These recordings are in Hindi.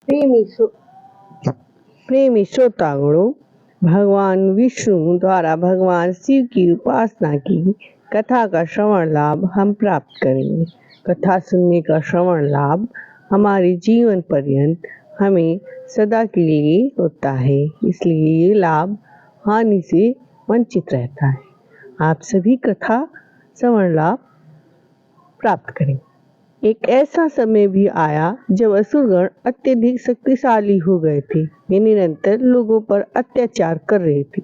प्रेमी श्रो प्रेमी श्रोतागणों, भगवान विष्णु द्वारा भगवान शिव की उपासना की कथा का श्रवण लाभ हम प्राप्त करेंगे। कथा सुनने का श्रवण लाभ हमारे जीवन पर्यंत हमें सदा के लिए होता है, इसलिए ये लाभ हानि से वंचित रहता है। आप सभी कथा श्रवण लाभ प्राप्त करें। एक ऐसा समय भी आया जब असुरगण अत्यधिक शक्तिशाली हो गए थे। वे निरंतर लोगों पर अत्याचार कर रहे थे।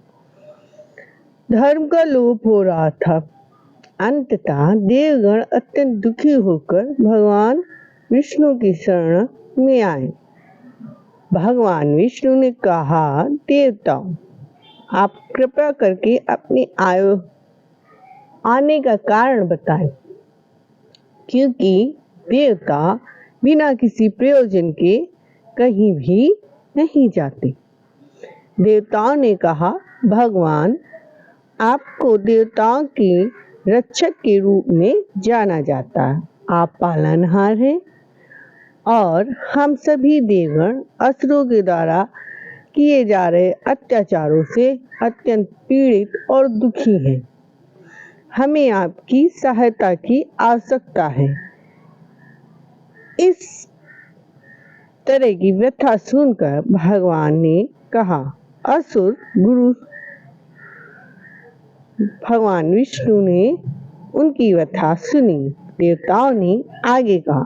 धर्म का लोप हो रहा था। अंततः देवगण अत्यंत दुखी होकर भगवान विष्णु की शरण में आए। भगवान विष्णु ने कहा, देवताओं, आप कृपया करके अपने आने का कारण बताएं, क्योंकि देवता बिना किसी प्रयोजन के कहीं भी नहीं जाते। देवताओं ने कहा, भगवान, आपको देवताओं के रक्षक के रूप में जाना जाता है। आप पालनहार हैं और हम सभी देवगण असुरों के द्वारा किए जा रहे अत्याचारों से अत्यंत पीड़ित और दुखी हैं। हमें आपकी सहायता की आवश्यकता है। इस तरह की व्यथा सुनकर भगवान ने कहा, असुर गुरु भगवान विष्णु ने उनकी व्यथा सुनी। देवताओं ने आगे कहा,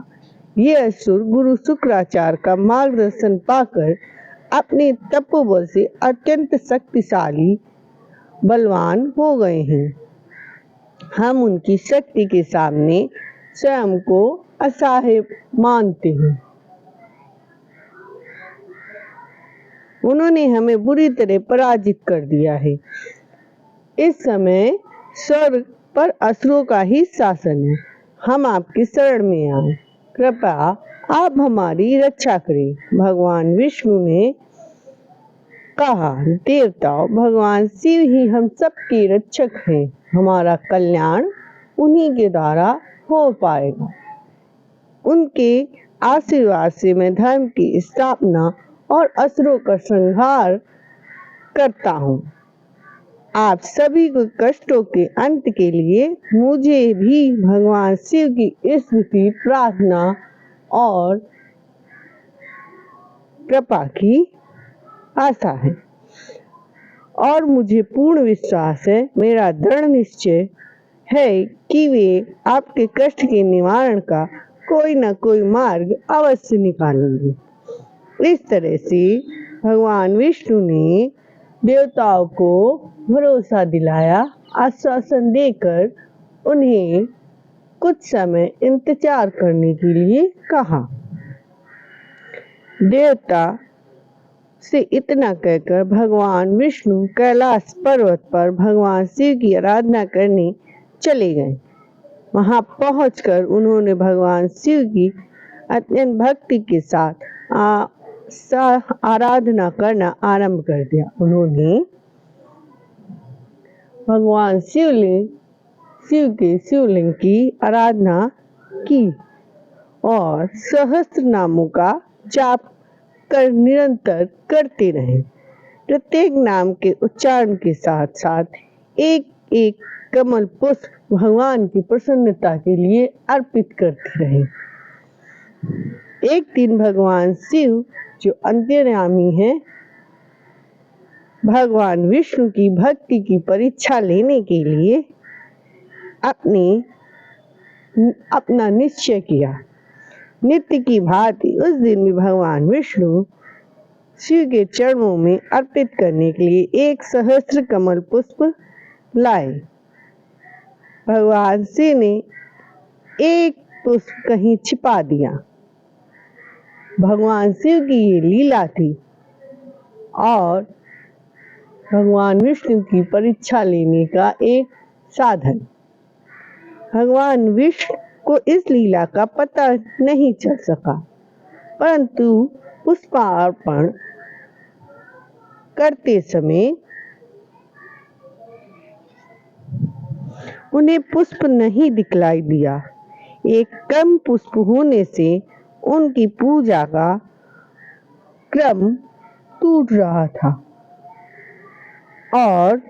ये असुर गुरु शुक्राचार्य का मार्गदर्शन पाकर अपने तपोबल से अत्यंत शक्तिशाली बलवान हो गए हैं। हम उनकी शक्ति के सामने स्वयं को असहाय मानते हैं। उन्होंने हमें बुरी तरह पराजित कर दिया है। इस समय स्वर्ग पर असुरों का ही शासन है। हम आपकी शरण में आए, कृपया आप हमारी रक्षा करें। भगवान विष्णु ने कहा, देवताओं, भगवान शिव ही हम सबके रक्षक हैं। हमारा कल्याण उन्हीं के द्वारा हो पाएगा। उनके आशीर्वाद से मैं धर्म की स्थापना और असुरों का संहार करता हूँ। आप सभी को कष्टों के अंत के लिए मुझे भी भगवान शिव की स्तुति, प्रार्थना और कृपा की आशा है और मुझे पूर्ण विश्वास है, मेरा दृढ़ निश्चय है कि वे आपके कष्ट के निवारण का कोई न कोई मार्ग अवश्य निकालेंगे। इस तरह से भगवान विष्णु ने देवताओं को भरोसा दिलाया, आश्वासन देकर उन्हें कुछ समय इंतजार करने के लिए कहा। देवता से इतना कहकर भगवान विष्णु कैलाश पर्वत पर भगवान शिव की आराधना करने चले गए। वहां पहुंचकर उन्होंने भगवान शिव की अत्यंत भक्ति के साथ आराधना करना आरंभ कर दिया। उन्होंने भगवान शिव के शिवलिंग की आराधना की और सहस्त्र नामों का जाप कर निरंतर करते रहे। प्रत्येक नाम के उच्चारण के साथ साथ एक एक कमल पुष्प भगवान की प्रसन्नता के लिए अर्पित करते रहे। एक दिन भगवान शिव, जो अंतर्यामी हैं, भगवान विष्णु की भक्ति की परीक्षा लेने के लिए अपना निश्चय किया। नित्य की भांति उस दिन भी भगवान विष्णु शिव के चरणों में अर्पित करने के लिए एक सहस्त्र कमल पुष्प लाए। भगवान शिव ने एक पुष्प कहीं छिपा दिया। भगवान शिव की ये लीला थी और भगवान विष्णु की परीक्षा लेने का एक साधन। भगवान विष्णु को इस लीला का पता नहीं चल सका, परंतु पुष्पार्पण करते समय उन्हें पुष्प नहीं दिखलाई दिया। एक कम पुष्प होने से उनकी पूजा का क्रम टूट रहा था और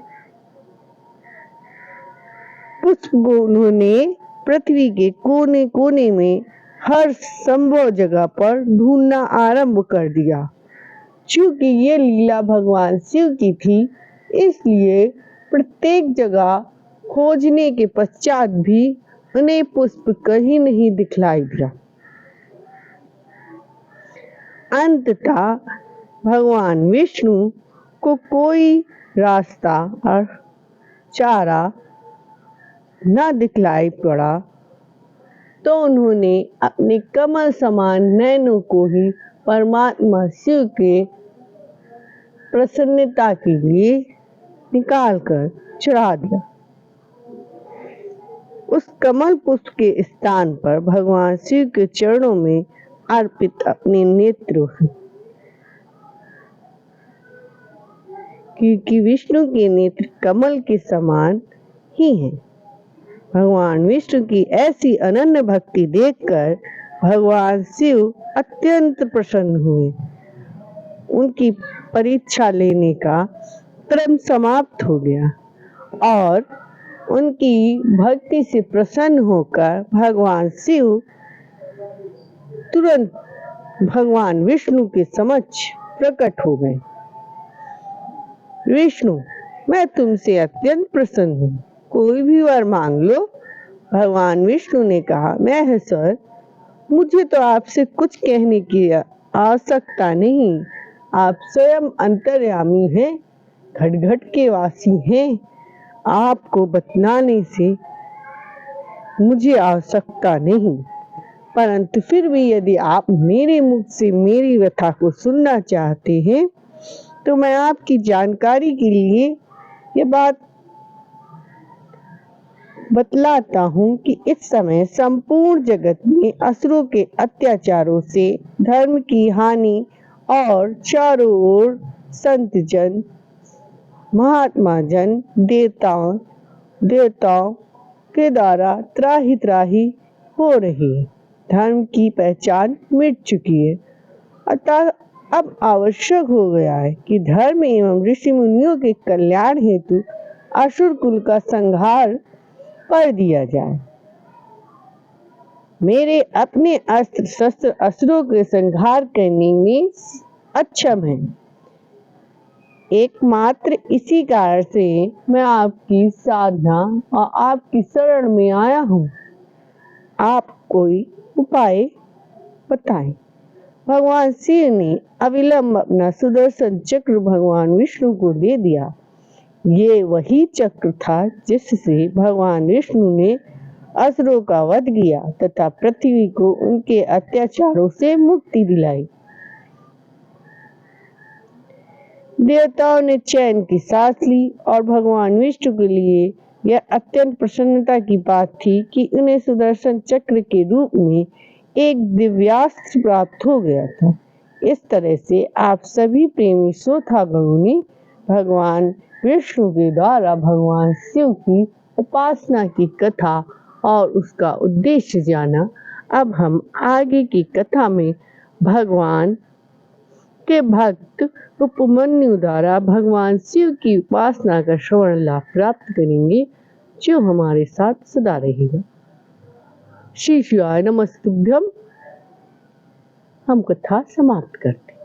पुष्प को उन्होंने पृथ्वी के कोने कोने में हर संभव जगह पर ढूंढना आरंभ कर दिया। चूंकि ये लीला भगवान शिव की थी, इसलिए प्रत्येक जगह खोजने के पश्चात भी उन्हें पुष्प कहीं नहीं दिखलाई दिया। अंततः भगवान विष्णु को कोई रास्ता और चारा न दिखलाई पड़ा, तो उन्होंने अपने कमल समान नयनों को ही परमात्मा शिव के प्रसन्नता के लिए निकालकर चढ़ा दिया। उस कमल पुष्प के स्थान पर भगवान शिव के चरणों में अर्पित अपने नेत्रों से, क्योंकि विष्णु के नेत्र कमल के समान ही हैं। भगवान विष्णु की ऐसी अनन्य भक्ति देखकर भगवान शिव अत्यंत प्रसन्न हुए। उनकी परीक्षा लेने का क्रम समाप्त हो गया और उनकी भक्ति से प्रसन्न होकर भगवान शिव तुरंत भगवान विष्णु के समक्ष प्रकट हो गए। विष्णु, मैं तुमसे अत्यंत प्रसन्न हूँ, कोई भी वर मांग लो। भगवान विष्णु ने कहा, महेश्वर, मुझे तो आपसे कुछ कहने की आवश्यकता नहीं। आप स्वयं अंतर्यामी हैं, घट घट के वासी हैं। आपको बतलाने से मुझे आवश्यकता नहीं, परंतु फिर भी यदि आप मेरे मुख से मेरी व्यथा को सुनना चाहते हैं, तो मैं आपकी जानकारी के लिए ये बात बतलाता हूँ कि इस समय संपूर्ण जगत में असुरों के अत्याचारों से धर्म की हानि और चारों ओर संत जन, महात्मा जन, देवताओं के द्वारा त्राही त्राही हो रही है। धर्म की पहचान मिट चुकी है। अतः अब आवश्यक हो गया है कि धर्म एवं ऋषि मुनियों के कल्याण हेतु असुर कुल का संहार कर दिया जाए। मेरे अपने अस्त्र शस्त्र असुरों के संहार करने में अक्षम है। एकमात्र इसी कारण से मैं आपकी साधना और आपकी शरण में आया हूँ। आप कोई उपाय बताएं। भगवान शिव ने अविलंब अपना सुदर्शन चक्र भगवान विष्णु को दे दिया। ये वही चक्र था जिससे भगवान विष्णु ने असुरों का वध किया तथा पृथ्वी को उनके अत्याचारों से मुक्ति दिलाई। देवताओं ने चैन की सांस ली और भगवान विष्णु के लिए यह अत्यंत प्रसन्नता की बात थी कि उन्हें सुदर्शन चक्र के रूप में एक दिव्यास्त्र प्राप्त हो गया था। इस तरह से आप सभी प्रेमी श्रोतागणों ने भगवान विष्णु के द्वारा भगवान शिव की उपासना की कथा और उसका उद्देश्य जाना। अब हम आगे की कथा में भगवान के भक्त उपमन्यु द्वारा भगवान शिव की उपासना का श्रवण लाभ प्राप्त करेंगे, जो हमारे साथ सदा रहेगा। श्री शिवाय नमस्तुभ्यम। हम कथा समाप्त करते हैं।